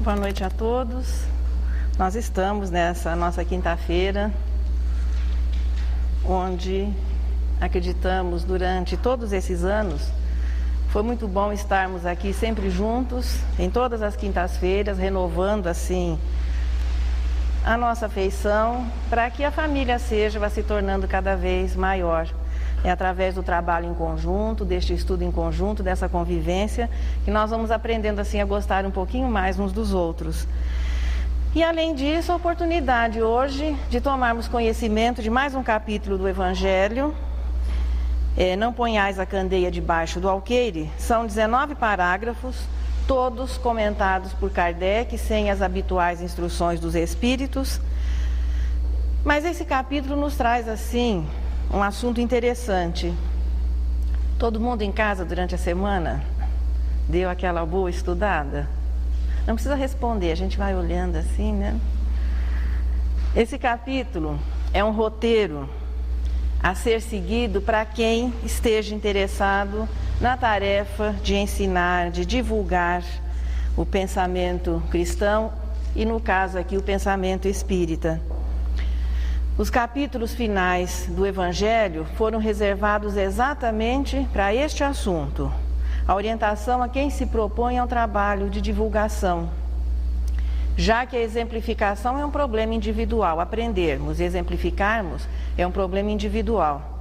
Boa noite a todos. Nós estamos nessa nossa quinta-feira, onde acreditamos durante todos esses anos, foi muito bom estarmos aqui sempre juntos, em todas as quintas-feiras, renovando assim a nossa afeição, para que a família vá se tornando cada vez maior. É através do trabalho em conjunto, deste estudo em conjunto, dessa convivência, que nós vamos aprendendo assim a gostar um pouquinho mais uns dos outros. E além disso, a oportunidade hoje de tomarmos conhecimento de mais um capítulo do Evangelho. Não ponhais a candeia debaixo do alqueire. São 19 parágrafos, todos comentados por Kardec, sem as habituais instruções dos Espíritos. Mas esse capítulo nos traz assim um assunto interessante. Todo mundo em casa durante a semana deu aquela boa estudada? Não precisa responder, a gente vai olhando assim, né? Esse capítulo é um roteiro a ser seguido para quem esteja interessado na tarefa de ensinar, de divulgar o pensamento cristão e, no caso aqui, o pensamento espírita. Os capítulos finais do Evangelho foram reservados exatamente para este assunto, a orientação a quem se propõe ao trabalho de divulgação, já que a exemplificação é um problema individual, aprendermos e exemplificarmos é um problema individual.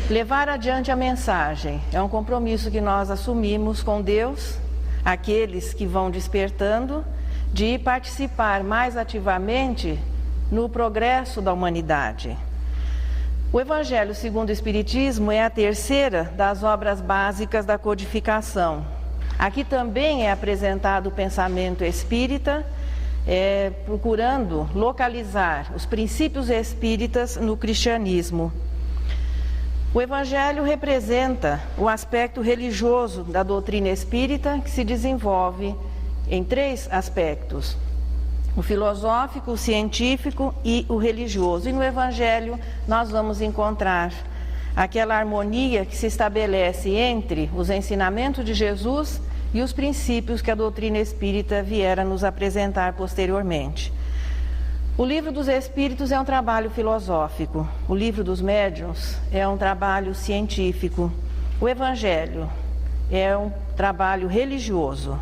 Levar adiante a mensagem é um compromisso que nós assumimos com Deus, aqueles que vão despertando, de participar mais ativamente no progresso da humanidade. O Evangelho segundo o Espiritismo é a terceira das obras básicas da codificação. Aqui também é apresentado o pensamento espírita, procurando localizar os princípios espíritas no cristianismo. O Evangelho representa o aspecto religioso da doutrina espírita, que se desenvolve em 3 aspectos: o filosófico, o científico e o religioso. E no Evangelho nós vamos encontrar aquela harmonia que se estabelece entre os ensinamentos de Jesus e os princípios que a doutrina espírita viera nos apresentar posteriormente. O Livro dos Espíritos é um trabalho filosófico, o Livro dos Médiuns é um trabalho científico, o Evangelho é um trabalho religioso.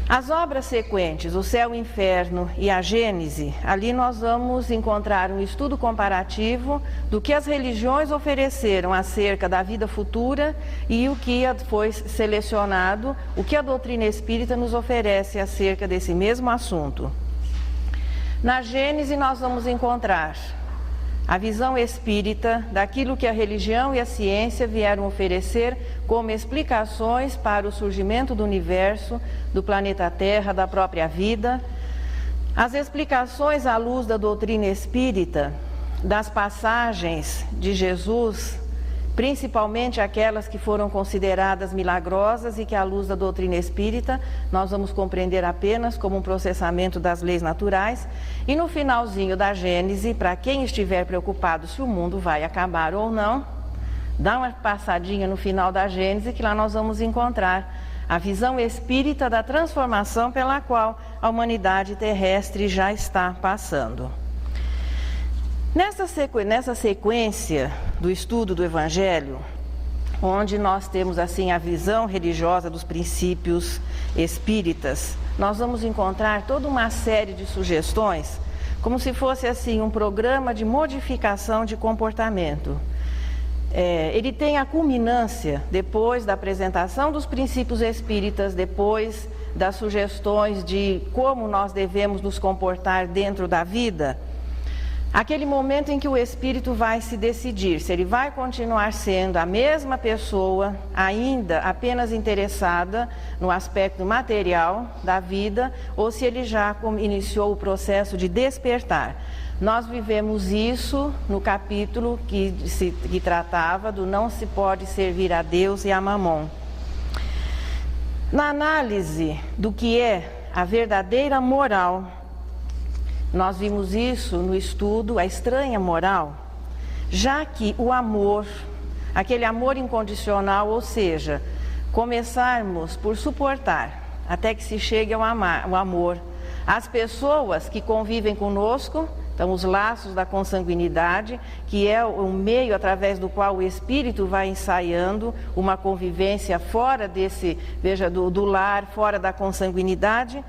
As obras sequentes, o Céu e o Inferno e a Gênese, ali nós vamos encontrar um estudo comparativo do que as religiões ofereceram acerca da vida futura e o que foi selecionado, o que a doutrina espírita nos oferece acerca desse mesmo assunto. Na Gênese nós vamos encontrar a visão espírita daquilo que a religião e a ciência vieram oferecer como explicações para o surgimento do universo, do planeta Terra, da própria vida. As explicações à luz da doutrina espírita, das passagens de Jesus, principalmente aquelas que foram consideradas milagrosas e que, à luz da doutrina espírita, nós vamos compreender apenas como um processamento das leis naturais. E no finalzinho da Gênese, para quem estiver preocupado se o mundo vai acabar ou não, dá uma passadinha no final da Gênese, que lá nós vamos encontrar a visão espírita da transformação pela qual a humanidade terrestre já está passando. Nessa sequência do estudo do Evangelho, onde nós temos assim a visão religiosa dos princípios espíritas, nós vamos encontrar toda uma série de sugestões, como se fosse assim um programa de modificação de comportamento. Ele tem a culminância depois da apresentação dos princípios espíritas, depois das sugestões de como nós devemos nos comportar dentro da vida. Aquele momento em que o espírito vai se decidir se ele vai continuar sendo a mesma pessoa, ainda apenas interessada no aspecto material da vida, ou se ele já iniciou o processo de despertar. Nós vivemos isso no capítulo que tratava do não se pode servir a Deus e a Mamon. Na análise do que é a verdadeira moral, nós vimos isso no estudo A Estranha Moral, já que o amor, aquele amor incondicional, ou seja, começarmos por suportar até que se chegue ao amor. As pessoas que convivem conosco, então os laços da consanguinidade, que é o meio através do qual o espírito vai ensaiando uma convivência fora desse, veja, do lar, fora da consanguinidade,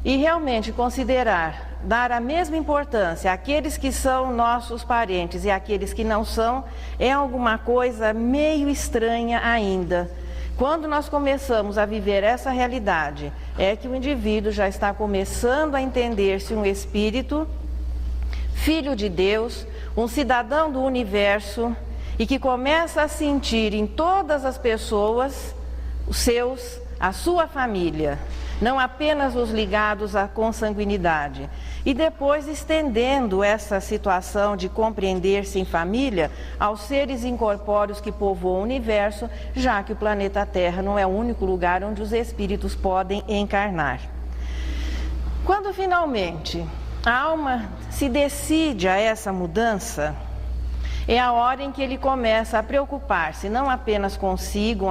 e realmente considerar, dar a mesma importância àqueles que são nossos parentes e àqueles que não são, é alguma coisa meio estranha ainda. Quando nós começamos a viver essa realidade, é que o indivíduo já está começando a entender-se um espírito, filho de Deus, um cidadão do universo, e que começa a sentir em todas as pessoas, a sua família, não apenas os ligados à consanguinidade. E depois estendendo essa situação de compreender-se em família aos seres incorpóreos que povoam o universo, já que o planeta Terra não é o único lugar onde os espíritos podem encarnar. Quando finalmente a alma se decide a essa mudança, é a hora em que ele começa a preocupar-se não apenas consigo,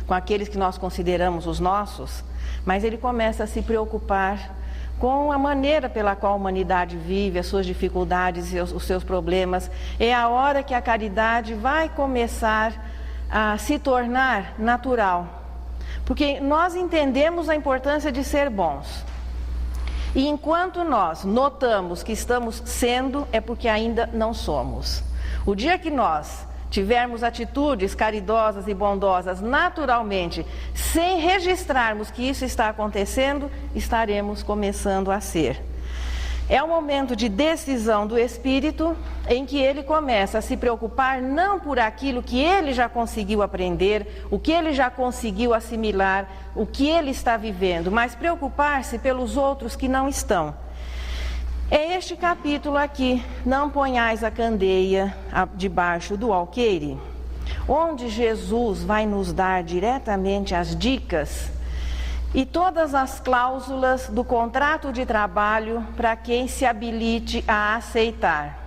com aqueles que nós consideramos os nossos, mas ele começa a se preocupar com a maneira pela qual a humanidade vive, as suas dificuldades e os seus problemas. É a hora que a caridade vai começar a se tornar natural, porque nós entendemos a importância de ser bons. E enquanto nós notamos que estamos sendo, é porque ainda não somos. O dia que nós tivermos atitudes caridosas e bondosas naturalmente, sem registrarmos que isso está acontecendo, estaremos começando a ser. É o momento de decisão do espírito em que ele começa a se preocupar não por aquilo que ele já conseguiu aprender, o que ele já conseguiu assimilar, o que ele está vivendo, mas preocupar-se pelos outros que não estão. É este capítulo aqui, não ponhais a candeia debaixo do alqueire, onde Jesus vai nos dar diretamente as dicas e todas as cláusulas do contrato de trabalho para quem se habilite a aceitar.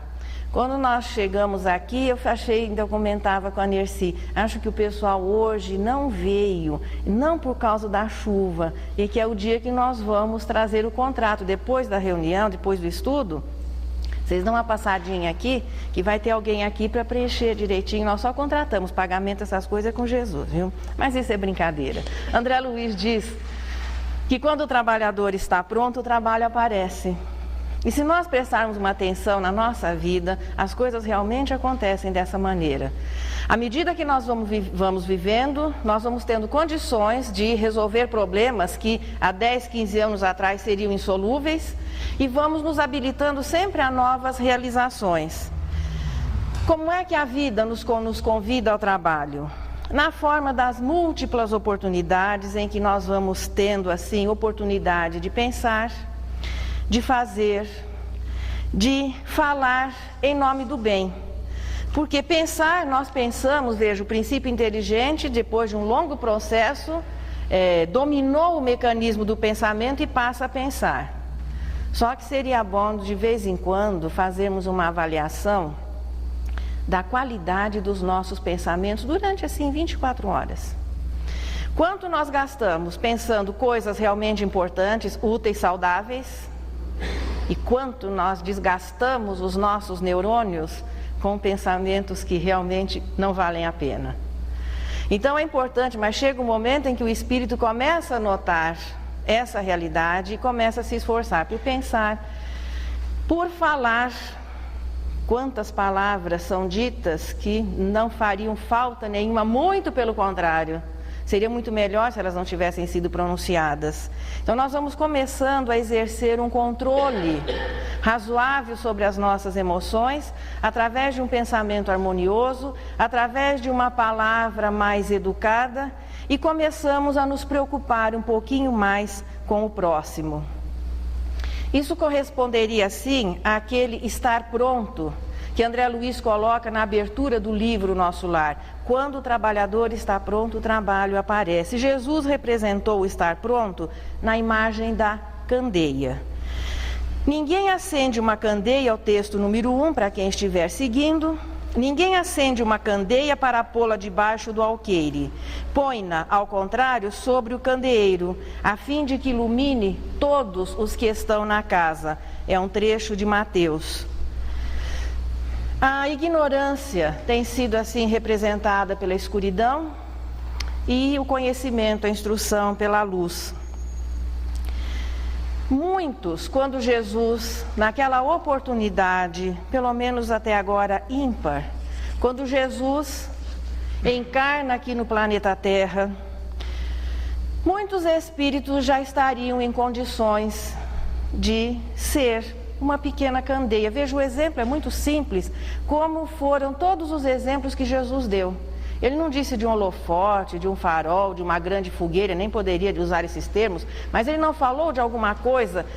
Quando nós chegamos aqui, eu comentava com a Nerci, acho que o pessoal hoje não veio, não por causa da chuva, e que é o dia que nós vamos trazer o contrato. Depois da reunião, depois do estudo, vocês dão uma passadinha aqui, que vai ter alguém aqui para preencher direitinho. Nós só contratamos pagamento, essas coisas com Jesus, viu? Mas isso é brincadeira. André Luiz diz que quando o trabalhador está pronto, o trabalho aparece. E se nós prestarmos uma atenção na nossa vida, as coisas realmente acontecem dessa maneira. À medida que nós vamos vivendo, nós vamos tendo condições de resolver problemas que há 10, 15 anos atrás seriam insolúveis, e vamos nos habilitando sempre a novas realizações. Como é que a vida nos convida ao trabalho? Na forma das múltiplas oportunidades em que nós vamos tendo, assim, oportunidade de pensar, de fazer, de falar em nome do bem. Porque pensar, nós pensamos, veja, o princípio inteligente, depois de um longo processo, dominou o mecanismo do pensamento e passa a pensar. Só que seria bom, de vez em quando, fazermos uma avaliação da qualidade dos nossos pensamentos durante, assim, 24 horas. Quanto nós gastamos pensando coisas realmente importantes, úteis, saudáveis, e quanto nós desgastamos os nossos neurônios com pensamentos que realmente não valem a pena. Então é importante, mas chega um momento em que o espírito começa a notar essa realidade e começa a se esforçar por pensar, por falar. Quantas palavras são ditas que não fariam falta nenhuma, muito pelo contrário. Seria muito melhor se elas não tivessem sido pronunciadas. Então nós vamos começando a exercer um controle razoável sobre as nossas emoções, através de um pensamento harmonioso, através de uma palavra mais educada, e começamos a nos preocupar um pouquinho mais com o próximo. Isso corresponderia, sim, àquele estar pronto que André Luiz coloca na abertura do livro Nosso Lar. Quando o trabalhador está pronto, o trabalho aparece. Jesus representou o estar pronto na imagem da candeia. Ninguém acende uma candeia, ao texto número 1, para quem estiver seguindo, Ninguém acende uma candeia para pô-la debaixo do alqueire. Põe-na, ao contrário, sobre o candeeiro, a fim de que ilumine todos os que estão na casa. É um trecho de Mateus. A ignorância tem sido assim representada pela escuridão e o conhecimento, a instrução pela luz. Muitos, quando Jesus, naquela oportunidade, pelo menos até agora ímpar, quando Jesus encarna aqui no planeta Terra, muitos espíritos já estariam em condições de ser uma pequena candeia. Veja, o exemplo é muito simples, como foram todos os exemplos que Jesus deu. Ele não disse de um holofote, de um farol, de uma grande fogueira, nem poderia usar esses termos, mas ele não falou de alguma coisa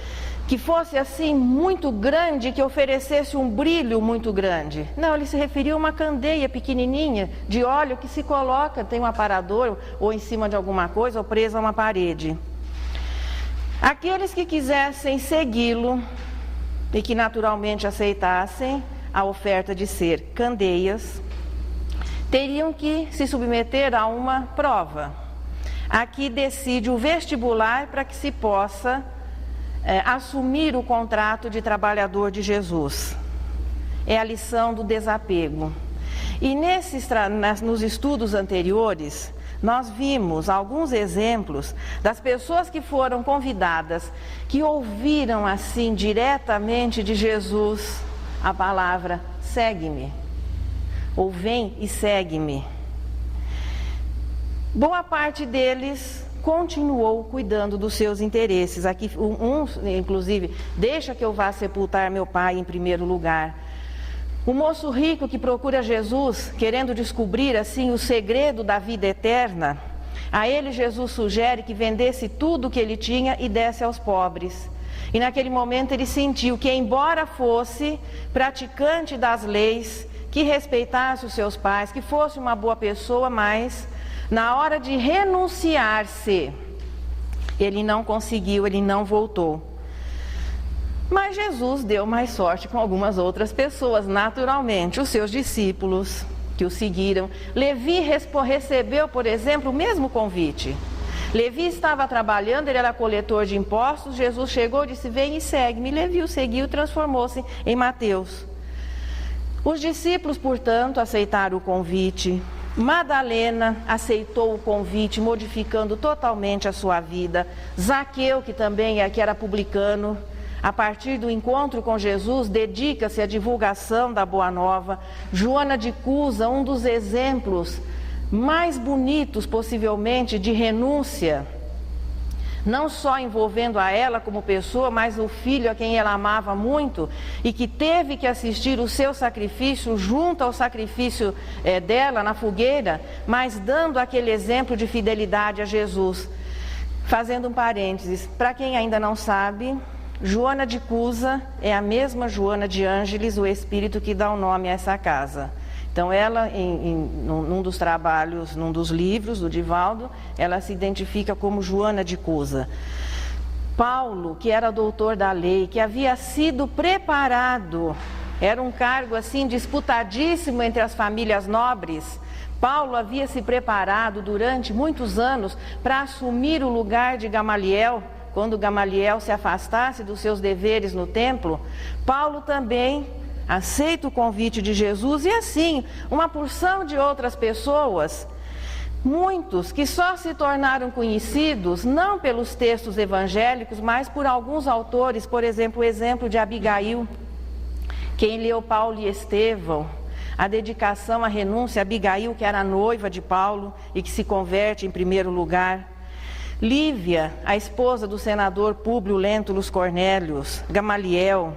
que fosse assim muito grande, que oferecesse um brilho muito grande. Não, ele se referiu a uma candeia pequenininha de óleo que se coloca, tem um aparador ou em cima de alguma coisa ou presa a uma parede. Aqueles que quisessem segui-lo e que naturalmente aceitassem a oferta de ser candeias, teriam que se submeter a uma prova. Aqui decide o vestibular para que se possa assumir o contrato de trabalhador de Jesus. É a lição do desapego. E nos estudos anteriores, nós vimos alguns exemplos das pessoas que foram convidadas, que ouviram assim diretamente de Jesus a palavra: segue-me. Ou vem e segue-me. Boa parte deles continuou cuidando dos seus interesses. Aqui inclusive, deixa que eu vá sepultar meu pai em primeiro lugar. O moço rico que procura Jesus, querendo descobrir assim o segredo da vida eterna, a ele Jesus sugere que vendesse tudo o que ele tinha e desse aos pobres. E naquele momento ele sentiu que, embora fosse praticante das leis, que respeitasse os seus pais, que fosse uma boa pessoa, mas na hora de renunciar-se, ele não conseguiu, ele não voltou. Mas Jesus deu mais sorte com algumas outras pessoas, naturalmente, os seus discípulos que o seguiram. Levi recebeu, por exemplo, o mesmo convite. Levi estava trabalhando, ele era coletor de impostos, Jesus chegou e disse: vem e segue-me. Levi o seguiu e transformou-se em Mateus. Os discípulos, portanto, aceitaram o convite. Madalena aceitou o convite, modificando totalmente a sua vida. Zaqueu, que também aqui era publicano, a partir do encontro com Jesus, dedica-se à divulgação da Boa Nova. Joana de Cusa, um dos exemplos mais bonitos, possivelmente, de renúncia, não só envolvendo a ela como pessoa, mas o filho a quem ela amava muito e que teve que assistir o seu sacrifício junto ao sacrifício dela na fogueira, mas dando aquele exemplo de fidelidade a Jesus. Fazendo um parênteses, para quem ainda não sabe, Joana de Cusa é a mesma Joana de Ângeles, o espírito que dá o nome a essa casa. Então ela, num dos trabalhos, num dos livros do Divaldo, ela se identifica como Joana de Cusa. Paulo, que era doutor da lei, que havia sido preparado, era um cargo assim disputadíssimo entre as famílias nobres. Paulo havia se preparado durante muitos anos para assumir o lugar de Gamaliel, quando Gamaliel se afastasse dos seus deveres no templo. Paulo também aceita o convite de Jesus, e assim, uma porção de outras pessoas, muitos que só se tornaram conhecidos, não pelos textos evangélicos, mas por alguns autores. Por exemplo, o exemplo de Abigail. Quem leu Paulo e Estevão, a dedicação, a renúncia, Abigail, que era noiva de Paulo e que se converte em primeiro lugar. Lívia, a esposa do senador Públio Lentulus Cornélios, Gamaliel.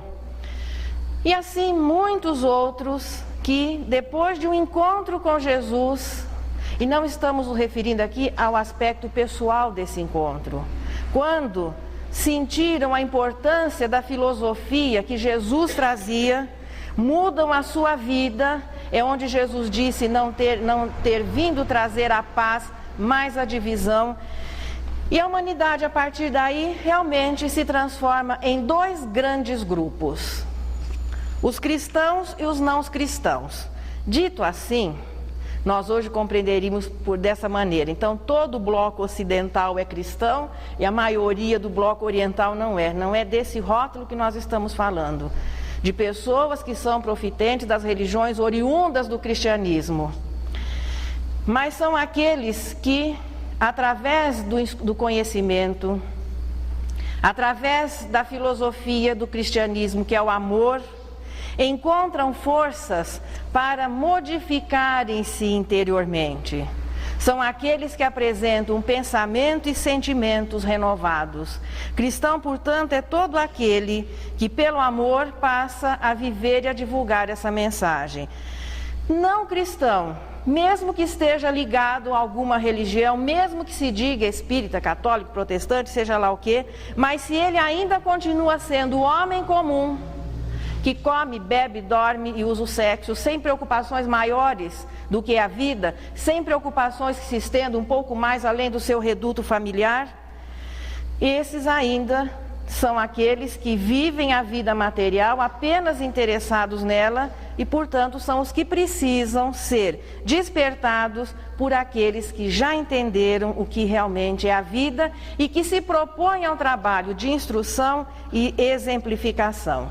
E assim muitos outros que, depois de um encontro com Jesus, e não estamos nos referindo aqui ao aspecto pessoal desse encontro, quando sentiram a importância da filosofia que Jesus trazia, mudam a sua vida. É onde Jesus disse não ter vindo trazer a paz, mas a divisão. E a humanidade, a partir daí, realmente se transforma em dois grandes grupos: os cristãos e os não cristãos. Dito assim, nós hoje compreenderíamos dessa maneira. Então, todo o bloco ocidental é cristão e a maioria do bloco oriental não é. Não é desse rótulo que nós estamos falando. De pessoas que são profitentes das religiões oriundas do cristianismo. Mas são aqueles que, através do conhecimento, através da filosofia do cristianismo, que é o amor, encontram forças para modificarem-se interiormente. São aqueles que apresentam um pensamento e sentimentos renovados. Cristão, portanto, é todo aquele que, pelo amor, passa a viver e a divulgar essa mensagem. Não cristão, mesmo que esteja ligado a alguma religião, mesmo que se diga espírita, católico, protestante, seja lá o quê, mas se ele ainda continua sendo o homem comum, que come, bebe, dorme e usa o sexo, sem preocupações maiores do que a vida, sem preocupações que se estendam um pouco mais além do seu reduto familiar, esses ainda são aqueles que vivem a vida material apenas interessados nela e, portanto, são os que precisam ser despertados por aqueles que já entenderam o que realmente é a vida e que se propõem ao trabalho de instrução e exemplificação.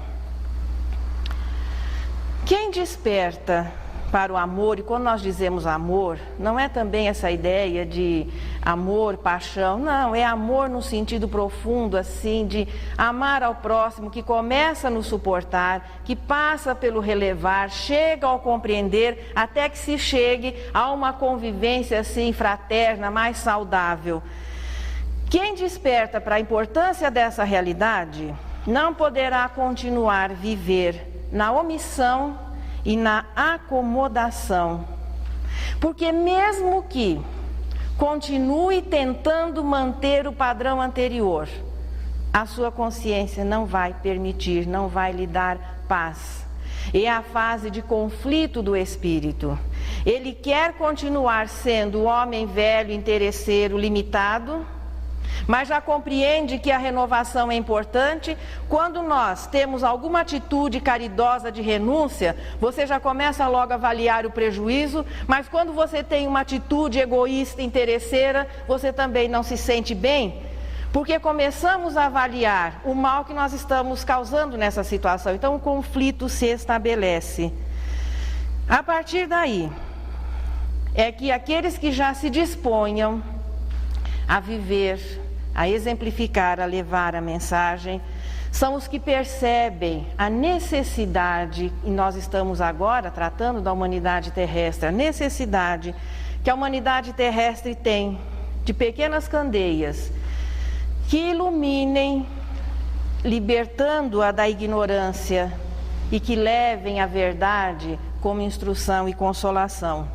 Quem desperta para o amor, e quando nós dizemos amor, não é também essa ideia de amor, paixão, não, é amor no sentido profundo, assim, de amar ao próximo, que começa no suportar, que passa pelo relevar, chega ao compreender, até que se chegue a uma convivência, assim, fraterna, mais saudável. Quem desperta para a importância dessa realidade, não poderá continuar a viver na omissão e na acomodação, porque mesmo que continue tentando manter o padrão anterior, a sua consciência não vai permitir, não vai lhe dar paz. É a fase de conflito do espírito. Ele quer continuar sendo o homem velho, interesseiro, limitado, mas já compreende que a renovação é importante. Quando nós temos alguma atitude caridosa de renúncia, você já começa logo a avaliar o prejuízo, mas quando você tem uma atitude egoísta, interesseira, você também não se sente bem, porque começamos a avaliar o mal que nós estamos causando nessa situação. Então o conflito se estabelece. A partir daí, é que aqueles que já se disponham a viver, a exemplificar, a levar a mensagem, são os que percebem a necessidade, e nós estamos agora tratando da humanidade terrestre, a necessidade que a humanidade terrestre tem de pequenas candeias que iluminem, libertando-a da ignorância e que levem a verdade como instrução e consolação.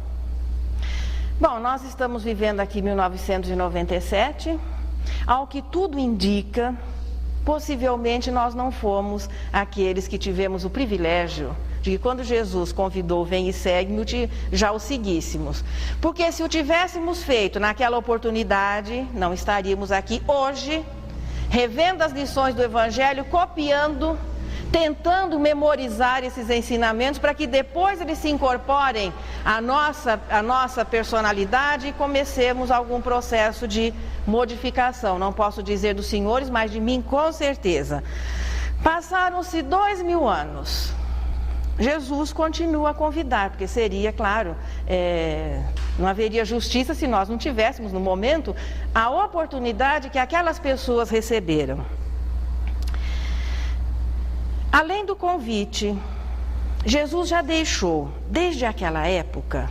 Bom, nós estamos vivendo aqui 1997, ao que tudo indica, possivelmente nós não fomos aqueles que tivemos o privilégio de que quando Jesus convidou, vem e segue-me, já o seguíssemos. Porque se o tivéssemos feito naquela oportunidade, não estaríamos aqui hoje, revendo as lições do Evangelho, copiando, tentando memorizar esses ensinamentos para que depois eles se incorporem à nossa personalidade e comecemos algum processo de modificação. Não posso dizer dos senhores, mas de mim com certeza. Passaram-se 2000 anos. Jesus continua a convidar, porque seria, claro, não haveria justiça se nós não tivéssemos no momento a oportunidade que aquelas pessoas receberam. Além do convite, Jesus já deixou, desde aquela época,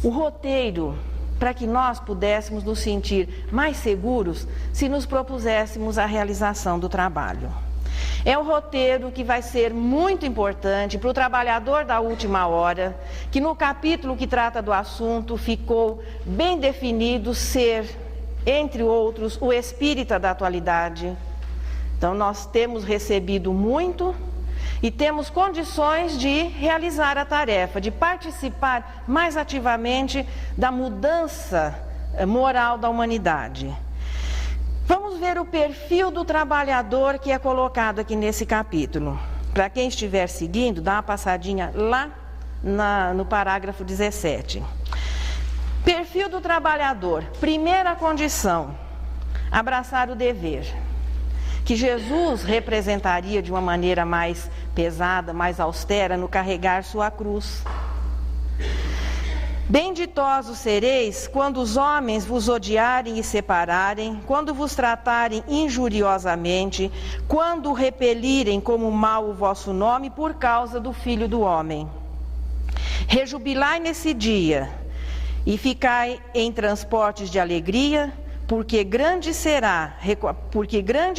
o roteiro para que nós pudéssemos nos sentir mais seguros se nos propuséssemos a realização do trabalho. É um roteiro que vai ser muito importante para o trabalhador da última hora, que no capítulo que trata do assunto ficou bem definido ser, entre outros, o espírita da atualidade. Então nós temos recebido muito e temos condições de realizar a tarefa, de participar mais ativamente da mudança moral da humanidade. Vamos ver o perfil do trabalhador que é colocado aqui nesse capítulo. Para quem estiver seguindo, dá uma passadinha lá no parágrafo 17. Perfil do trabalhador. Primeira condição, abraçar o dever, que Jesus representaria de uma maneira mais pesada, mais austera, no carregar sua cruz. Benditosos sereis quando os homens vos odiarem e separarem, quando vos tratarem injuriosamente, quando repelirem como mal o vosso nome por causa do Filho do Homem. Rejubilai nesse dia e ficai em transportes de alegria, porque grande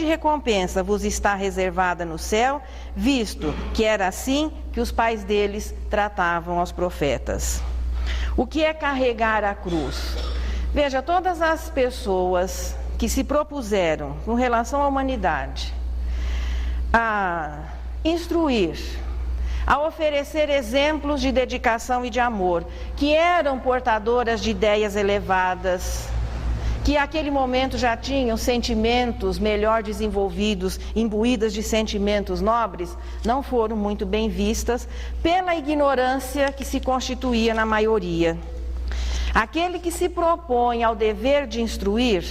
recompensa vos está reservada no céu, visto que era assim que os pais deles tratavam aos profetas. O que é carregar a cruz? Veja, todas as pessoas que se propuseram, com relação à humanidade, a instruir, a oferecer exemplos de dedicação e de amor, que eram portadoras de ideias elevadas, que naquele momento já tinham sentimentos melhor desenvolvidos, imbuídas de sentimentos nobres, não foram muito bem vistas pela ignorância que se constituía na maioria. Aquele que se propõe ao dever de instruir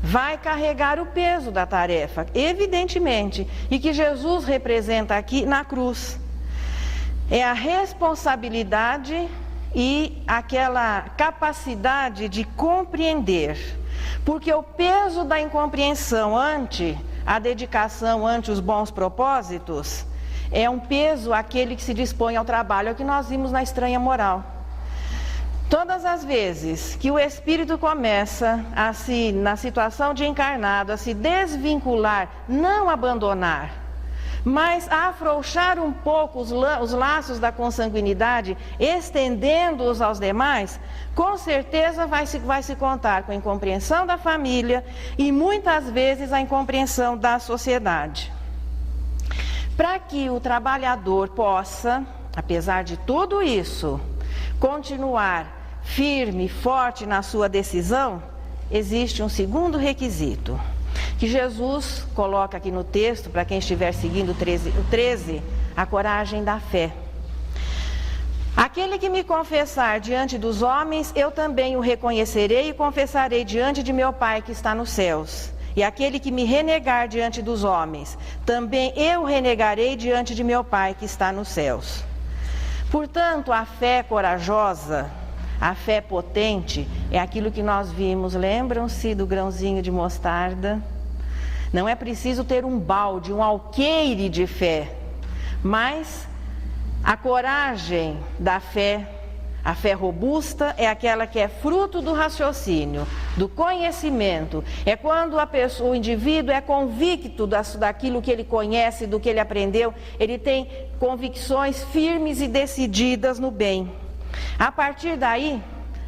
vai carregar o peso da tarefa, evidentemente, e que Jesus representa aqui na cruz. É a responsabilidade e aquela capacidade de compreender, porque o peso da incompreensão ante a dedicação, ante os bons propósitos, é um peso aquele que se dispõe ao trabalho, é o que nós vimos na estranha moral. Todas as vezes que o espírito começa na situação de encarnado, a se desvincular, não abandonar, mas a afrouxar um pouco os laços da consanguinidade, estendendo-os aos demais, com certeza vai se contar com a incompreensão da família e muitas vezes a incompreensão da sociedade. Para que o trabalhador possa, apesar de tudo isso, continuar firme e forte na sua decisão, existe um segundo requisito, que Jesus coloca aqui no texto, para quem estiver seguindo o 13, a coragem da fé. Aquele que me confessar diante dos homens, eu também o reconhecerei e confessarei diante de meu Pai que está nos céus. E aquele que me renegar diante dos homens, também eu renegarei diante de meu Pai que está nos céus. Portanto, a fé corajosa, a fé potente, é aquilo que nós vimos. Lembram-se do grãozinho de mostarda? Não é preciso ter um balde, um alqueire de fé, mas a coragem da fé, a fé robusta, é aquela que é fruto do raciocínio, do conhecimento. É quando o indivíduo é convicto daquilo que ele conhece, do que ele aprendeu, ele tem convicções firmes e decididas no bem. A partir daí,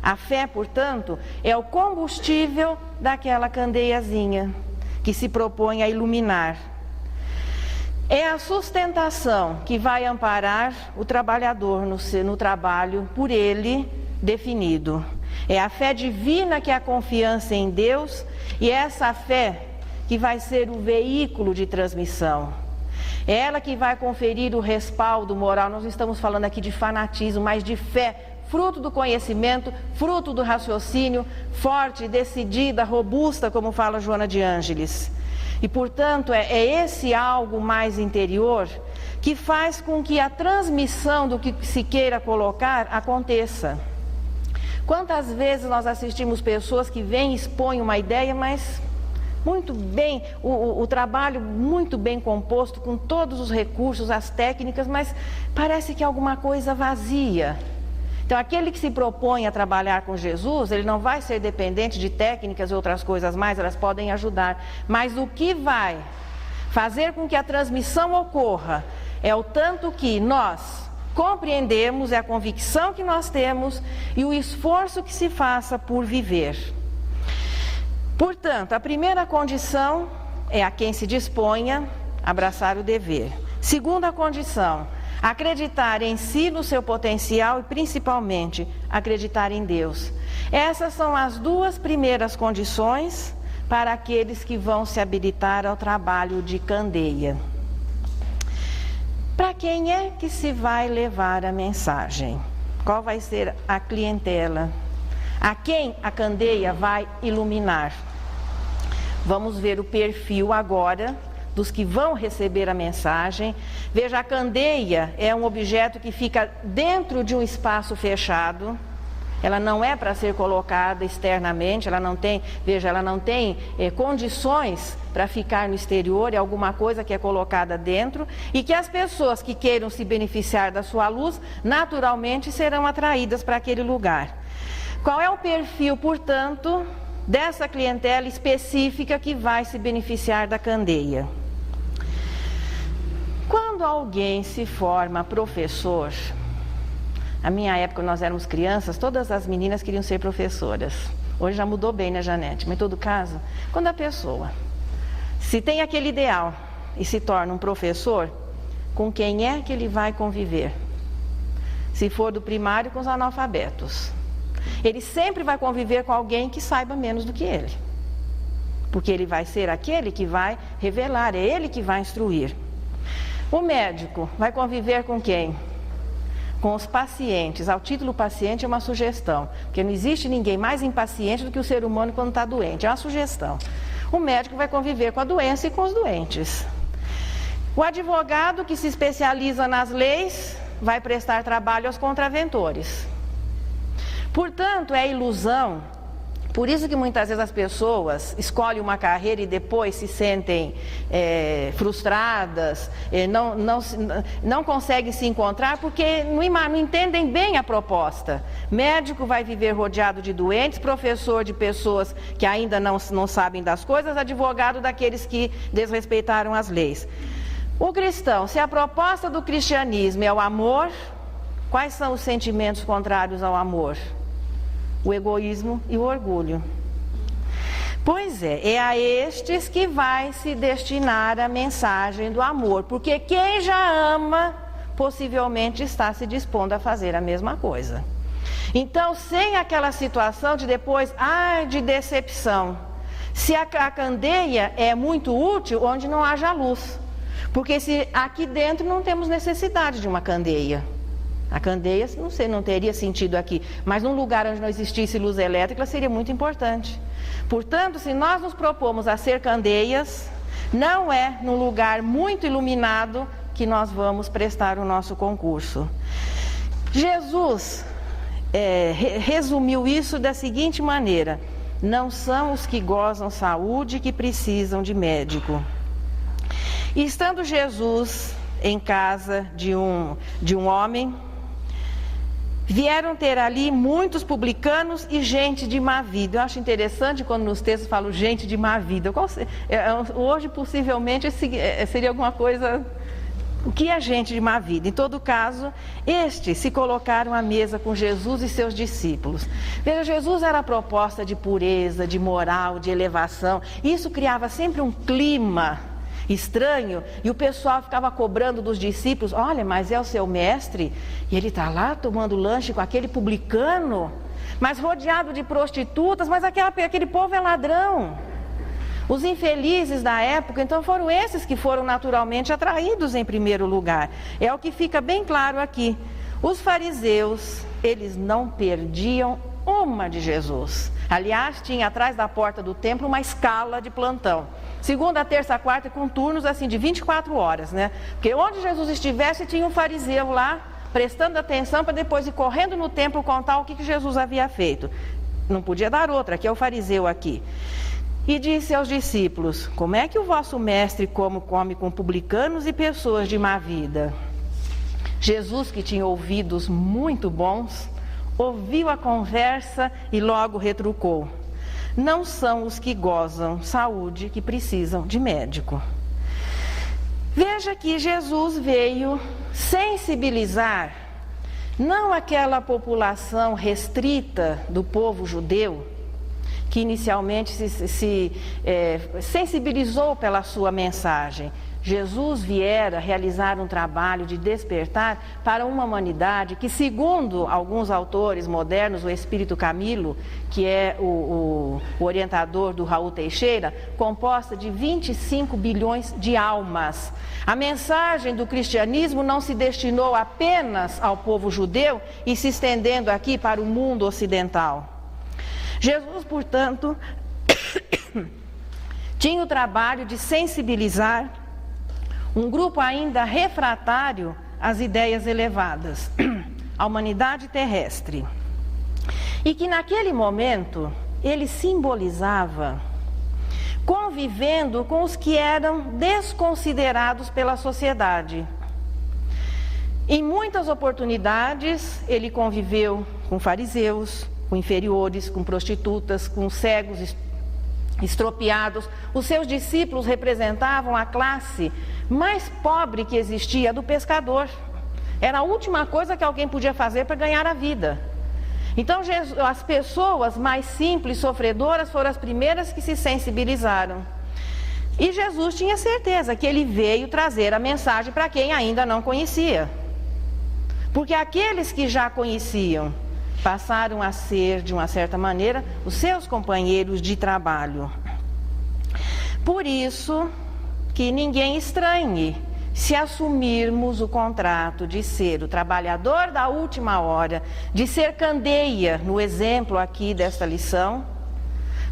a fé, portanto, é o combustível daquela candeiazinha que se propõe a iluminar. É a sustentação que vai amparar o trabalhador no trabalho por ele definido. É a fé divina que é a confiança em Deus, e é essa fé que vai ser o veículo de transmissão. É ela que vai conferir o respaldo moral. Nós não estamos falando aqui de fanatismo, mas de fé, fruto do conhecimento, fruto do raciocínio, forte, decidida, robusta, como fala Joana de Ângeles. E, portanto, é esse algo mais interior que faz com que a transmissão do que se queira colocar aconteça. Quantas vezes nós assistimos pessoas que vêm e expõem uma ideia, mas muito bem, o trabalho muito bem composto, com todos os recursos, as técnicas, mas parece que é alguma coisa vazia. Então, aquele que se propõe a trabalhar com Jesus, ele não vai ser dependente de técnicas e outras coisas mais, elas podem ajudar. Mas o que vai fazer com que a transmissão ocorra é o tanto que nós compreendemos, é a convicção que nós temos e o esforço que se faça por viver. Portanto, a primeira condição é a quem se disponha a abraçar o dever. Segunda condição, acreditar em si, no seu potencial e principalmente acreditar em Deus. Essas são as duas primeiras condições para aqueles que vão se habilitar ao trabalho de candeia. Para quem é que se vai levar a mensagem? Qual vai ser a clientela? A quem a candeia vai iluminar? Vamos ver o perfil agora dos que vão receber a mensagem. Veja, a candeia é um objeto que fica dentro de um espaço fechado. Ela não é para ser colocada externamente, ela não tem condições para ficar no exterior, é alguma coisa que é colocada dentro e que as pessoas que queiram se beneficiar da sua luz, naturalmente serão atraídas para aquele lugar. Qual é o perfil, portanto, dessa clientela específica que vai se beneficiar da candeia? Quando alguém se forma professor, na minha época, quando nós éramos crianças, todas as meninas queriam ser professoras. Hoje já mudou bem, né, Janete? Mas em todo caso, quando a pessoa se tem aquele ideal e se torna um professor, com quem é que ele vai conviver? Se for do primário, com os analfabetos. Ele sempre vai conviver com alguém que saiba menos do que ele. Porque ele vai ser aquele que vai revelar, é ele que vai instruir. O médico vai conviver com quem? Com os pacientes. Ao título paciente é uma sugestão, porque não existe ninguém mais impaciente do que o ser humano quando está doente, é uma sugestão. O médico vai conviver com a doença e com os doentes. O advogado que se especializa nas leis vai prestar trabalho aos contraventores. Portanto, é ilusão. Por isso que muitas vezes as pessoas escolhem uma carreira e depois se sentem frustradas, não conseguem se encontrar porque não entendem bem a proposta. Médico vai viver rodeado de doentes, professor de pessoas que ainda não sabem das coisas, advogado daqueles que desrespeitaram as leis. O cristão, se a proposta do cristianismo é o amor, quais são os sentimentos contrários ao amor? O egoísmo e o orgulho. Pois é a estes que vai se destinar a mensagem do amor, porque quem já ama, possivelmente está se dispondo a fazer a mesma coisa. Então, sem aquela situação de depois, de decepção, se a candeia é muito útil onde não haja luz, porque se aqui dentro não temos necessidade de uma candeia. A candeia, não teria sentido aqui, mas num lugar onde não existisse luz elétrica seria muito importante. Portanto, se nós nos propomos a ser candeias, não é num lugar muito iluminado que nós vamos prestar o nosso concurso. Jesus resumiu isso da seguinte maneira: não são os que gozam saúde que precisam de médico. E estando Jesus em casa de um homem, vieram ter ali muitos publicanos e gente de má vida. Eu acho interessante quando nos textos falam gente de má vida. Hoje, possivelmente, seria alguma coisa... O que é gente de má vida? Em todo caso, estes se colocaram à mesa com Jesus e seus discípulos. Veja, Jesus era a proposta de pureza, de moral, de elevação. Isso criava sempre um clima estranho, e o pessoal ficava cobrando dos discípulos: olha, mas é o seu mestre, e ele está lá tomando lanche com aquele publicano, mas rodeado de prostitutas, mas aquele povo é ladrão. Os infelizes da época, então, foram esses que foram naturalmente atraídos em primeiro lugar. É o que fica bem claro aqui. Os fariseus, eles não perdiam uma de Jesus. Aliás, tinha atrás da porta do templo uma escala de plantão. Segunda, terça, quarta, com turnos assim de 24 horas, né? Porque onde Jesus estivesse, tinha um fariseu lá, prestando atenção para depois ir correndo no templo contar o que Jesus havia feito. Não podia dar outra, que é o fariseu aqui. E disse aos discípulos: como é que o vosso mestre come com publicanos e pessoas de má vida? Jesus, que tinha ouvidos muito bons, ouviu a conversa e logo retrucou: não são os que gozam saúde que precisam de médico. Veja que Jesus veio sensibilizar não aquela população restrita do povo judeu, que inicialmente se sensibilizou pela sua mensagem. Jesus viera realizar um trabalho de despertar para uma humanidade que, segundo alguns autores modernos, o Espírito Camilo, que é o orientador do Raul Teixeira, composta de 25 bilhões de almas. A mensagem do cristianismo não se destinou apenas ao povo judeu e se estendendo aqui para o mundo ocidental. Jesus, portanto, tinha o trabalho de sensibilizar um grupo ainda refratário às ideias elevadas, a humanidade terrestre. E que naquele momento ele simbolizava convivendo com os que eram desconsiderados pela sociedade. Em muitas oportunidades ele conviveu com fariseus, com inferiores, com prostitutas, com cegos estropiados. Os seus discípulos representavam a classe mais pobre que existia, do pescador. Era a última coisa que alguém podia fazer para ganhar a vida. Então as pessoas mais simples, sofredoras, foram as primeiras que se sensibilizaram. E Jesus tinha certeza que ele veio trazer a mensagem para quem ainda não conhecia. Porque aqueles que já conheciam passaram a ser, de uma certa maneira, os seus companheiros de trabalho. Por isso que ninguém estranhe se assumirmos o contrato de ser o trabalhador da última hora, de ser candeia, no exemplo aqui desta lição.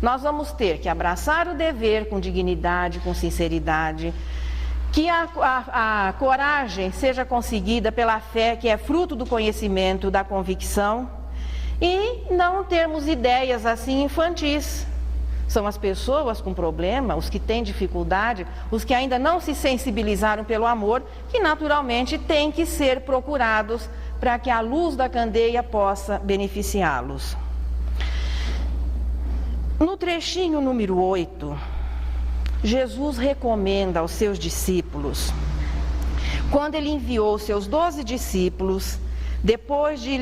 Nós vamos ter que abraçar o dever com dignidade, com sinceridade, que a coragem seja conseguida pela fé, que é fruto do conhecimento, da convicção, e não termos ideias assim infantis. São as pessoas com problema, os que têm dificuldade, os que ainda não se sensibilizaram pelo amor, que naturalmente têm que ser procurados para que a luz da candeia possa beneficiá-los. No trechinho número 8, Jesus recomenda aos seus discípulos, quando ele enviou seus 12 discípulos, depois de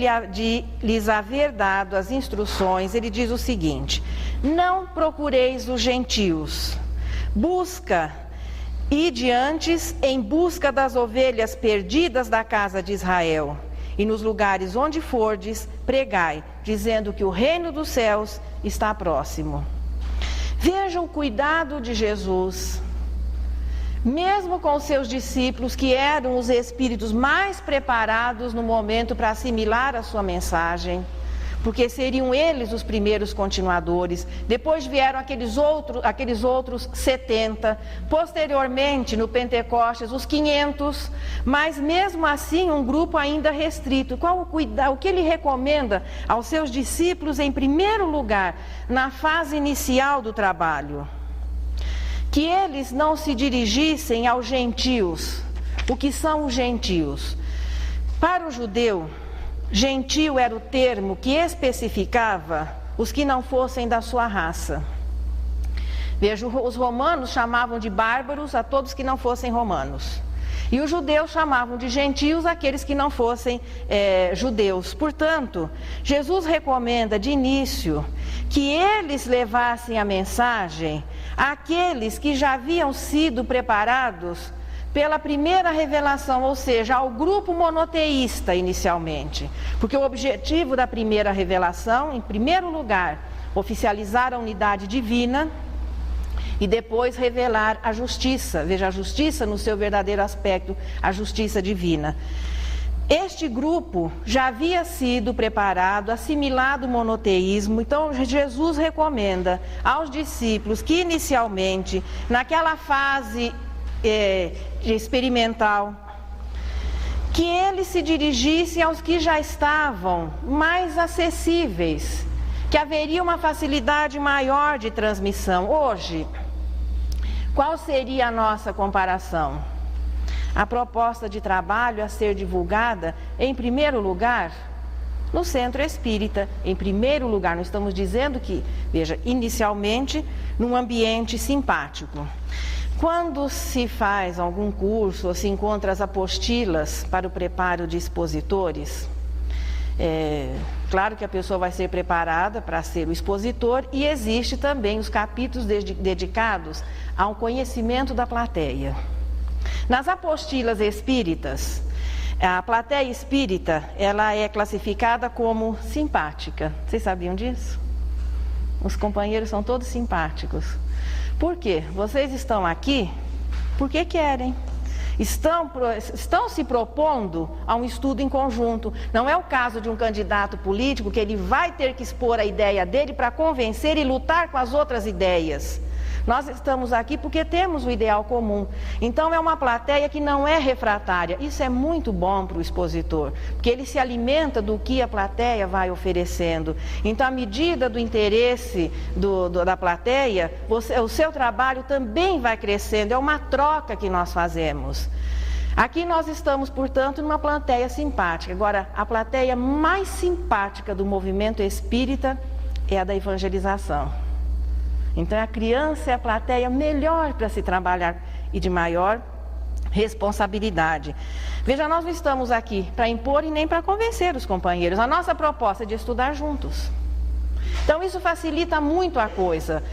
lhes haver dado as instruções, ele diz o seguinte: não procureis os gentios, ide antes em busca das ovelhas perdidas da casa de Israel, e nos lugares onde fordes, pregai, dizendo que o reino dos céus está próximo. Vejam o cuidado de Jesus. Mesmo com os seus discípulos, que eram os espíritos mais preparados no momento para assimilar a sua mensagem, porque seriam eles os primeiros continuadores. Depois vieram aqueles outros 70, posteriormente no Pentecostes os 500, mas mesmo assim um grupo ainda restrito. O que ele recomenda aos seus discípulos em primeiro lugar, na fase inicial do trabalho? Que eles não se dirigissem aos gentios. O que são os gentios? Para o judeu, gentio era o termo que especificava os que não fossem da sua raça. Veja, os romanos chamavam de bárbaros a todos que não fossem romanos. E os judeus chamavam de gentios aqueles que não fossem judeus. Portanto, Jesus recomenda de início que eles levassem a mensagem àqueles que já haviam sido preparados pela primeira revelação, ou seja, ao grupo monoteísta inicialmente. Porque o objetivo da primeira revelação, em primeiro lugar, oficializar a unidade divina e depois revelar a justiça. Veja, a justiça no seu verdadeiro aspecto, a justiça divina. Este grupo já havia sido preparado, assimilado o monoteísmo. Então Jesus recomenda aos discípulos que inicialmente, naquela fase experimental, que eles se dirigissem aos que já estavam mais acessíveis, que haveria uma facilidade maior de transmissão. Hoje, qual seria a nossa comparação? A proposta de trabalho a ser divulgada, em primeiro lugar, no centro espírita. Em primeiro lugar, nós estamos dizendo que, veja, inicialmente, num ambiente simpático. Quando se faz algum curso ou se encontra as apostilas para o preparo de expositores, claro que a pessoa vai ser preparada para ser o expositor, e existe também os capítulos dedicados ao conhecimento da plateia. Nas apostilas espíritas, a plateia espírita, ela é classificada como simpática. Vocês sabiam disso? Os companheiros são todos simpáticos. Por quê? Vocês estão aqui porque querem. Estão se propondo a um estudo em conjunto. Não é o caso de um candidato político que ele vai ter que expor a ideia dele para convencer e lutar com as outras ideias. Nós estamos aqui porque temos o ideal comum. Então é uma plateia que não é refratária. Isso é muito bom para o expositor, porque ele se alimenta do que a plateia vai oferecendo. Então, à medida do interesse da plateia, o seu trabalho também vai crescendo. É uma troca que nós fazemos. Aqui nós estamos, portanto, numa plateia simpática. Agora, a plateia mais simpática do movimento espírita é a da evangelização. Então, a criança é a plateia melhor para se trabalhar e de maior responsabilidade. Veja, nós não estamos aqui para impor e nem para convencer os companheiros. A nossa proposta é de estudar juntos. Então, isso facilita muito a coisa.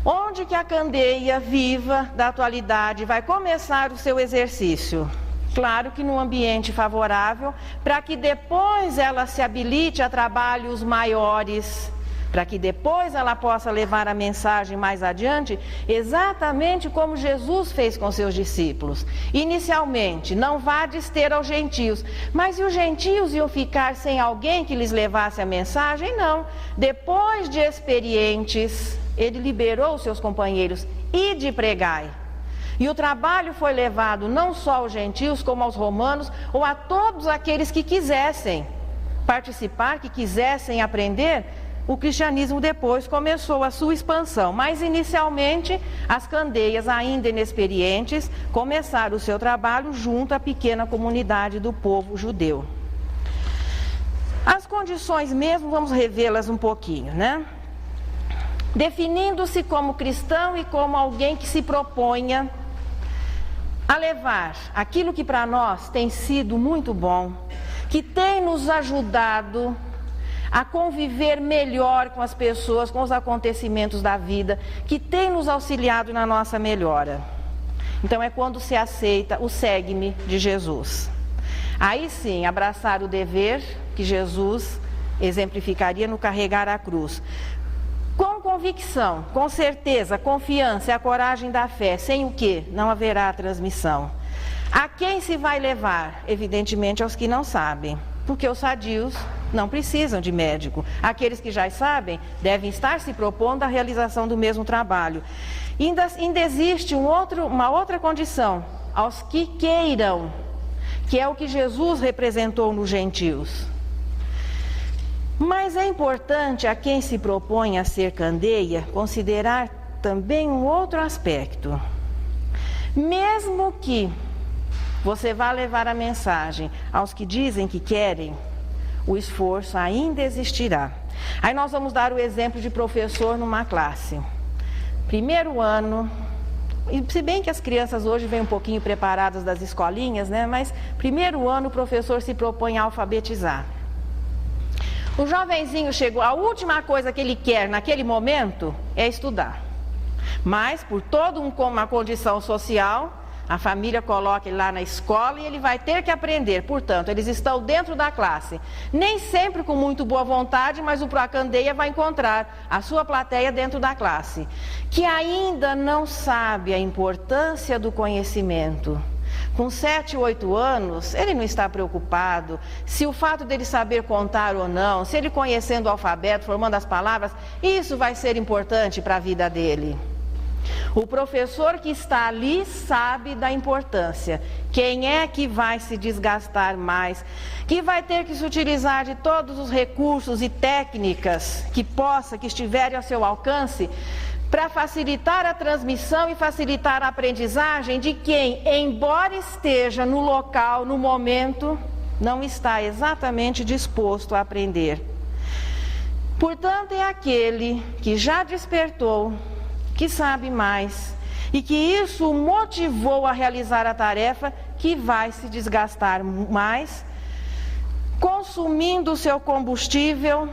Onde que a candeia viva da atualidade vai começar o seu exercício? Claro que num ambiente favorável, para que depois ela se habilite a trabalhos maiores, para que depois ela possa levar a mensagem mais adiante, exatamente como Jesus fez com seus discípulos. Inicialmente, não vades ter aos gentios, mas e os gentios iam ficar sem alguém que lhes levasse a mensagem? Não. Depois de experientes, ele liberou os seus companheiros, ide pregai. E o trabalho foi levado não só aos gentios, como aos romanos, ou a todos aqueles que quisessem participar, que quisessem aprender. O cristianismo depois começou a sua expansão, mas inicialmente as candeias, ainda inexperientes, começaram o seu trabalho junto à pequena comunidade do povo judeu. As condições mesmo, vamos revê-las um pouquinho, né? Definindo-se como cristão e como alguém que se proponha a levar aquilo que para nós tem sido muito bom, que tem nos ajudado a conviver melhor com as pessoas, com os acontecimentos da vida, que tem nos auxiliado na nossa melhora. Então é quando se aceita o segue-me de Jesus. Aí sim, abraçar o dever que Jesus exemplificaria no carregar a cruz. Com convicção, com certeza, confiança e a coragem da fé, sem o que não haverá transmissão. A quem se vai levar? Evidentemente aos que não sabem, porque os sadios não precisam de médico. Aqueles que já sabem devem estar se propondo a realização do mesmo trabalho. Ainda existe uma outra condição, aos que queiram, que é o que Jesus representou nos gentios. Mas é importante a quem se propõe a ser candeia considerar também um outro aspecto. Mesmo que você vá levar a mensagem aos que dizem que querem, o esforço ainda existirá. Aí nós vamos dar o exemplo de professor numa classe. Primeiro ano, e se bem que as crianças hoje vêm um pouquinho preparadas das escolinhas, né? Mas primeiro ano o professor se propõe a alfabetizar. O jovenzinho chegou, a última coisa que ele quer naquele momento é estudar. Mas por toda uma condição social, a família coloca ele lá na escola e ele vai ter que aprender. Portanto, eles estão dentro da classe. Nem sempre com muito boa vontade, mas o Proacandeia vai encontrar a sua plateia dentro da classe, que ainda não sabe a importância do conhecimento. Com 7, 8 anos, ele não está preocupado se o fato dele saber contar ou não, se ele conhecendo o alfabeto, formando as palavras, isso vai ser importante para a vida dele. O professor que está ali sabe da importância. Quem é que vai se desgastar mais? Que vai ter que se utilizar de todos os recursos e técnicas que estiverem ao seu alcance para facilitar a transmissão e facilitar a aprendizagem de quem, embora esteja no local, no momento, não está exatamente disposto a aprender. Portanto, é aquele que já despertou, que sabe mais, e que isso o motivou a realizar a tarefa, que vai se desgastar mais, consumindo o seu combustível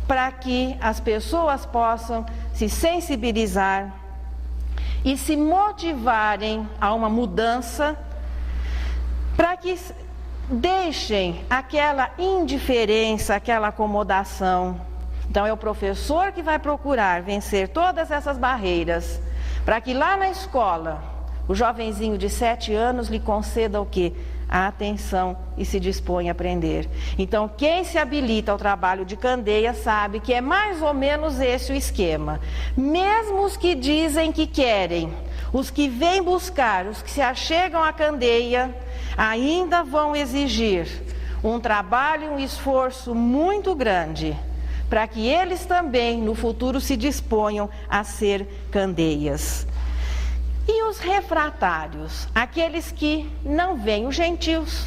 para que as pessoas possam se sensibilizar e se motivarem a uma mudança para que deixem aquela indiferença, aquela acomodação. Então é o professor que vai procurar vencer todas essas barreiras, para que lá na escola, o jovenzinho de 7 anos lhe conceda o quê? A atenção e se dispõe a aprender. Então, quem se habilita ao trabalho de candeia sabe que é mais ou menos esse o esquema. Mesmo os que dizem que querem, os que vêm buscar, os que se achegam à candeia, ainda vão exigir um trabalho e um esforço muito grande, para que eles também no futuro se disponham a ser candeias. E os refratários, aqueles que não veem, os gentios,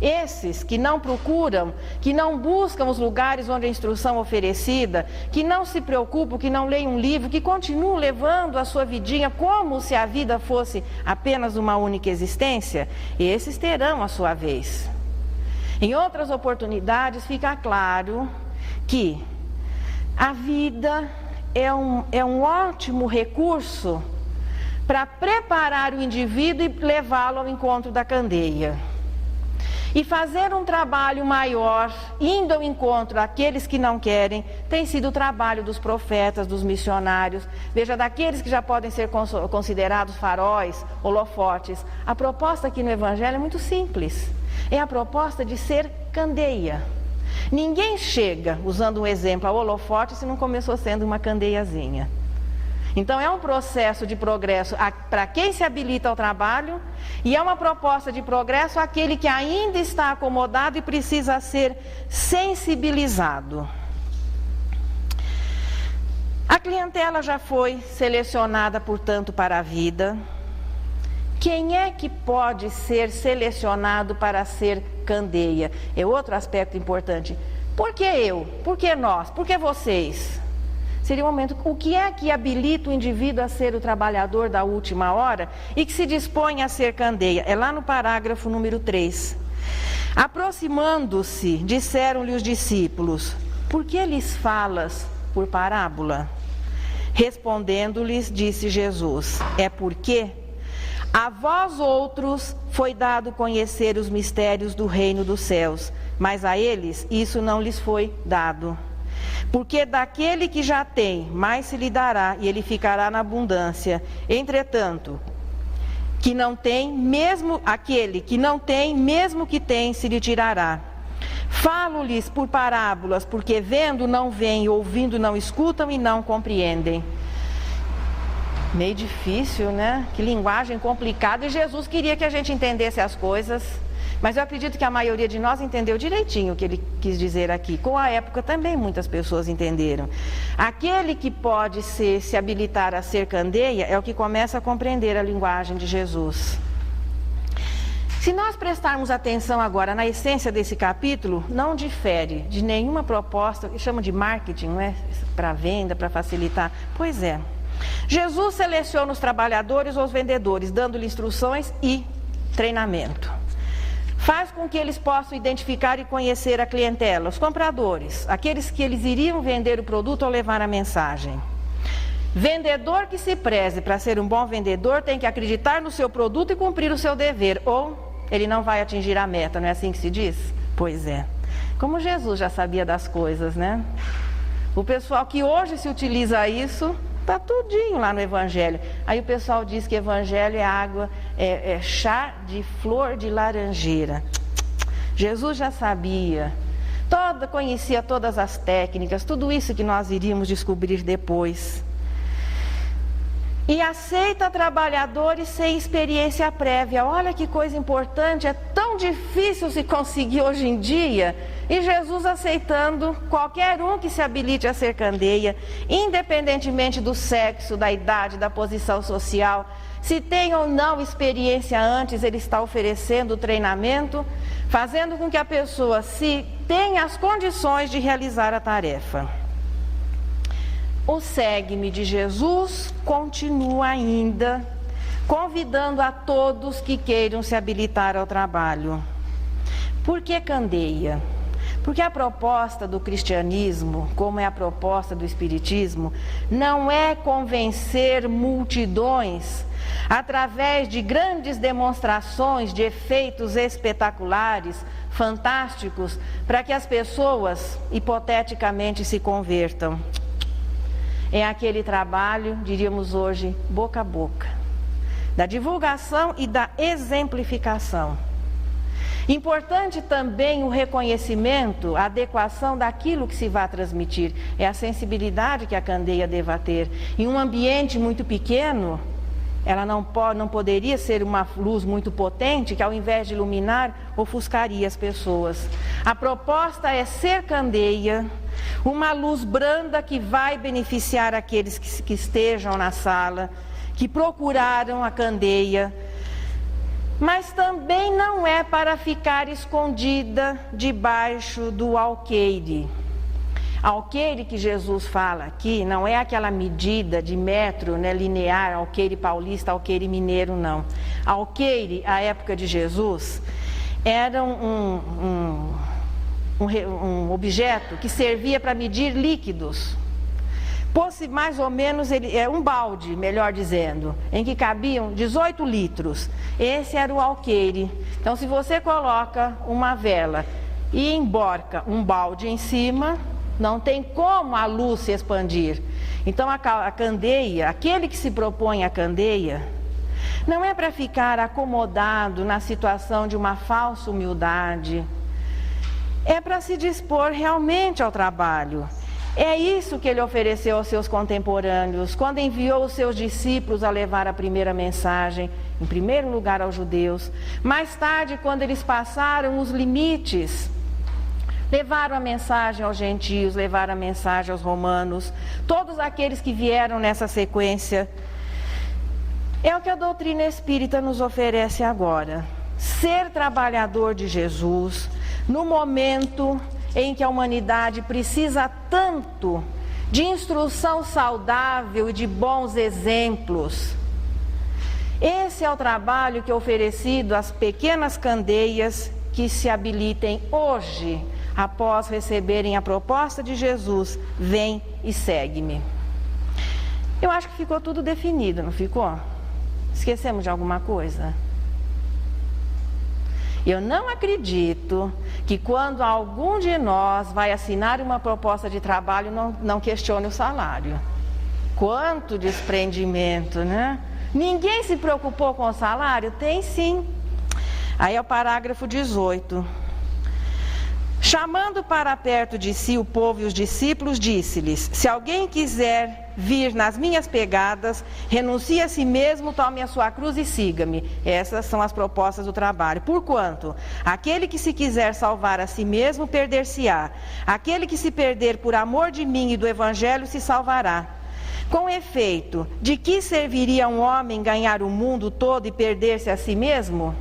esses que não procuram, que não buscam os lugares onde a instrução é oferecida, que não se preocupam, que não leem um livro, que continuam levando a sua vidinha como se a vida fosse apenas uma única existência, esses terão a sua vez. Em outras oportunidades fica claro que a vida é um ótimo recurso para preparar o indivíduo e levá-lo ao encontro da candeia. E fazer um trabalho maior, indo ao encontro daqueles que não querem, tem sido o trabalho dos profetas, dos missionários, veja, daqueles que já podem ser considerados faróis, holofotes. A proposta aqui no Evangelho é muito simples, é a proposta de ser candeia. Ninguém chega, usando um exemplo, ao holofote se não começou sendo uma candeiazinha. Então é um processo de progresso para quem se habilita ao trabalho e é uma proposta de progresso àquele que ainda está acomodado e precisa ser sensibilizado. A clientela já foi selecionada, portanto, para a vida. Quem é que pode ser selecionado para ser candeia? É outro aspecto importante. Por que eu? Por que nós? Por que vocês? Seria o momento, o que é que habilita o indivíduo a ser o trabalhador da última hora e que se dispõe a ser candeia? É lá no parágrafo número 3. Aproximando-se, disseram-lhe os discípulos: por que lhes falas por parábola? Respondendo-lhes, disse Jesus: é porque a vós outros foi dado conhecer os mistérios do reino dos céus, mas a eles isso não lhes foi dado. Porque daquele que já tem, mais se lhe dará, e ele ficará na abundância. Entretanto, que não tem, mesmo aquele que não tem, mesmo que tem, se lhe tirará. Falo-lhes por parábolas, porque vendo não veem, ouvindo não escutam e não compreendem. Meio difícil, né? Que linguagem complicada. E Jesus queria que a gente entendesse as coisas. Mas eu acredito que a maioria de nós entendeu direitinho o que ele quis dizer aqui. Com a época também muitas pessoas entenderam. Aquele que pode se habilitar a ser candeia é o que começa a compreender a linguagem de Jesus. Se nós prestarmos atenção agora na essência desse capítulo, não difere de nenhuma proposta, que chamam de marketing, não é? Para venda, para facilitar. Pois é. Jesus seleciona os trabalhadores ou os vendedores, dando-lhe instruções e treinamento. Faz com que eles possam identificar e conhecer a clientela, os compradores, aqueles que eles iriam vender o produto ou levar a mensagem. Vendedor que se preze para ser um bom vendedor tem que acreditar no seu produto e cumprir o seu dever, ou ele não vai atingir a meta, não é assim que se diz? Pois é. Como Jesus já sabia das coisas, né? O pessoal que hoje se utiliza isso, está tudinho lá no Evangelho. Aí o pessoal diz que Evangelho é água, é chá de flor de laranjeira. Jesus já sabia, conhecia todas as técnicas, tudo isso que nós iríamos descobrir depois. E aceita trabalhadores sem experiência prévia. Olha que coisa importante, é tão difícil se conseguir hoje em dia. E Jesus aceitando qualquer um que se habilite a ser candeia, independentemente do sexo, da idade, da posição social. Se tem ou não experiência antes, ele está oferecendo o treinamento, fazendo com que a pessoa tenha as condições de realizar a tarefa. O segue-me de Jesus continua ainda, convidando a todos que queiram se habilitar ao trabalho. Por que candeia? Porque a proposta do cristianismo, como é a proposta do espiritismo, não é convencer multidões através de grandes demonstrações de efeitos espetaculares, fantásticos, para que as pessoas, hipoteticamente, se convertam. É aquele trabalho, diríamos hoje, boca a boca, da divulgação e da exemplificação. Importante também o reconhecimento, a adequação daquilo que se vai transmitir. É a sensibilidade que a candeia deva ter. Em um ambiente muito pequeno, ela não poderia ser uma luz muito potente, que ao invés de iluminar, ofuscaria as pessoas. A proposta é ser candeia, uma luz branda que vai beneficiar aqueles que estejam na sala, que procuraram a candeia, mas também não é para ficar escondida debaixo do alqueire. Alqueire que Jesus fala aqui não é aquela medida de metro, né, linear, alqueire paulista, alqueire mineiro, não. Alqueire, à época de Jesus, era um objeto que servia para medir líquidos. Mais ou menos, um balde, melhor dizendo, em que cabiam 18 litros. Esse era o alqueire. Então, se você coloca uma vela e emborca um balde em cima, não tem como a luz se expandir. Então, a candeia, aquele que se propõe à candeia, não é para ficar acomodado na situação de uma falsa humildade. É para se dispor realmente ao trabalho. É isso que ele ofereceu aos seus contemporâneos, quando enviou os seus discípulos a levar a primeira mensagem, em primeiro lugar aos judeus. Mais tarde, quando eles passaram os limites, levaram a mensagem aos gentios, levaram a mensagem aos romanos, todos aqueles que vieram nessa sequência. É o que a doutrina espírita nos oferece agora. Ser trabalhador de Jesus, no momento em que a humanidade precisa tanto de instrução saudável e de bons exemplos. Esse é o trabalho que é oferecido às pequenas candeias que se habilitem hoje, após receberem a proposta de Jesus: vem e segue-me. Eu acho que ficou tudo definido, não ficou? Esquecemos de alguma coisa? Eu não acredito que quando algum de nós vai assinar uma proposta de trabalho, não questione o salário. Quanto desprendimento, né? Ninguém se preocupou com o salário? Tem sim. Aí é o parágrafo 18. Chamando para perto de si o povo e os discípulos, disse-lhes: se alguém quiser vir nas minhas pegadas, renuncie a si mesmo, tome a sua cruz e siga-me. Essas são as propostas do trabalho. Porquanto, aquele que se quiser salvar a si mesmo, perder-se-á. Aquele que se perder por amor de mim e do Evangelho, se salvará. Com efeito, de que serviria um homem ganhar o mundo todo e perder-se a si mesmo?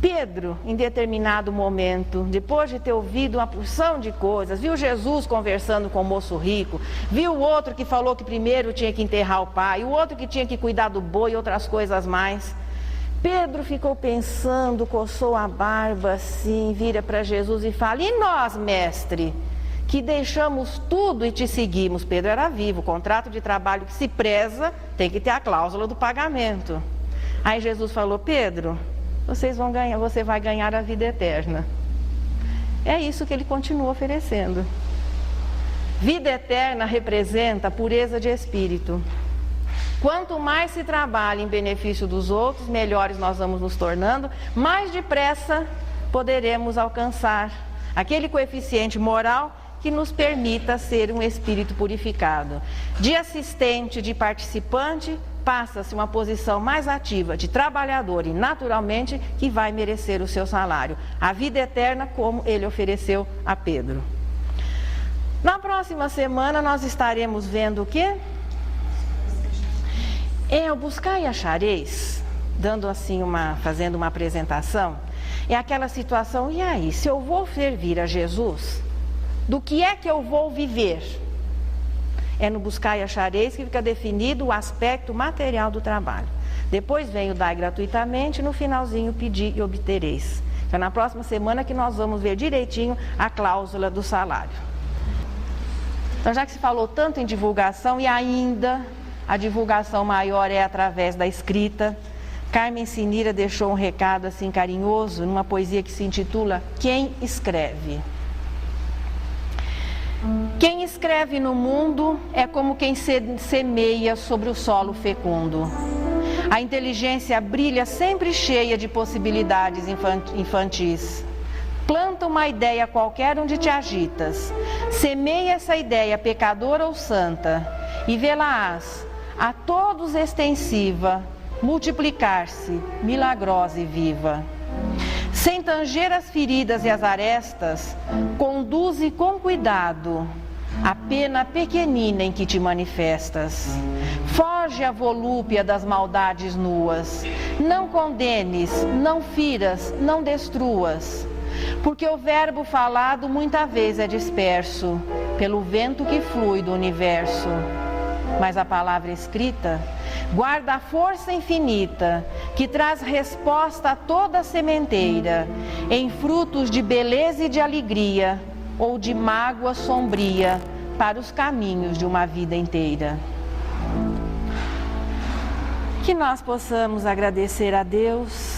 Pedro, em determinado momento, depois de ter ouvido uma porção de coisas, viu Jesus conversando com o moço rico, viu o outro que falou que primeiro tinha que enterrar o pai, o outro que tinha que cuidar do boi e outras coisas mais. Pedro ficou pensando, coçou a barba assim, vira para Jesus e fala: e nós, mestre, que deixamos tudo e te seguimos? Pedro era vivo, o contrato de trabalho que se preza tem que ter a cláusula do pagamento. Aí Jesus falou: Pedro, você vai ganhar a vida eterna. É isso que ele continua oferecendo. Vida eterna representa a pureza de espírito. Quanto mais se trabalha em benefício dos outros, melhores nós vamos nos tornando, mais depressa poderemos alcançar aquele coeficiente moral que nos permita ser um espírito purificado. De assistente, de participante, passa-se uma posição mais ativa de trabalhador e, naturalmente, que vai merecer o seu salário. A vida eterna, como ele ofereceu a Pedro. Na próxima semana nós estaremos vendo o quê? O buscar e achareis, fazendo uma apresentação, é aquela situação: e aí, se eu vou servir a Jesus, do que é que eu vou viver? É no buscar e achareis que fica definido o aspecto material do trabalho. Depois vem o dai gratuitamente, no finalzinho pedir e obtereis. Então, na próxima semana que nós vamos ver direitinho a cláusula do salário. Então, já que se falou tanto em divulgação e ainda a divulgação maior é através da escrita. Carmen Sinira deixou um recado assim carinhoso numa poesia que se intitula Quem Escreve. Quem escreve no mundo é como quem semeia sobre o solo fecundo. A inteligência brilha sempre cheia de possibilidades infantis. Planta uma ideia qualquer onde te agitas. Semeia essa ideia pecadora ou santa e vê-la-ás a todos extensiva, multiplicar-se, milagrosa e viva. Sem tanger as feridas e as arestas, conduze com cuidado a pena pequenina em que te manifestas. Foge à volúpia das maldades nuas. Não condenes, não firas, não destruas. Porque o verbo falado muita vez é disperso pelo vento que flui do universo. Mas a palavra escrita guarda a força infinita que traz resposta a toda sementeira, em frutos de beleza e de alegria, ou de mágoa sombria para os caminhos de uma vida inteira. Que nós possamos agradecer a Deus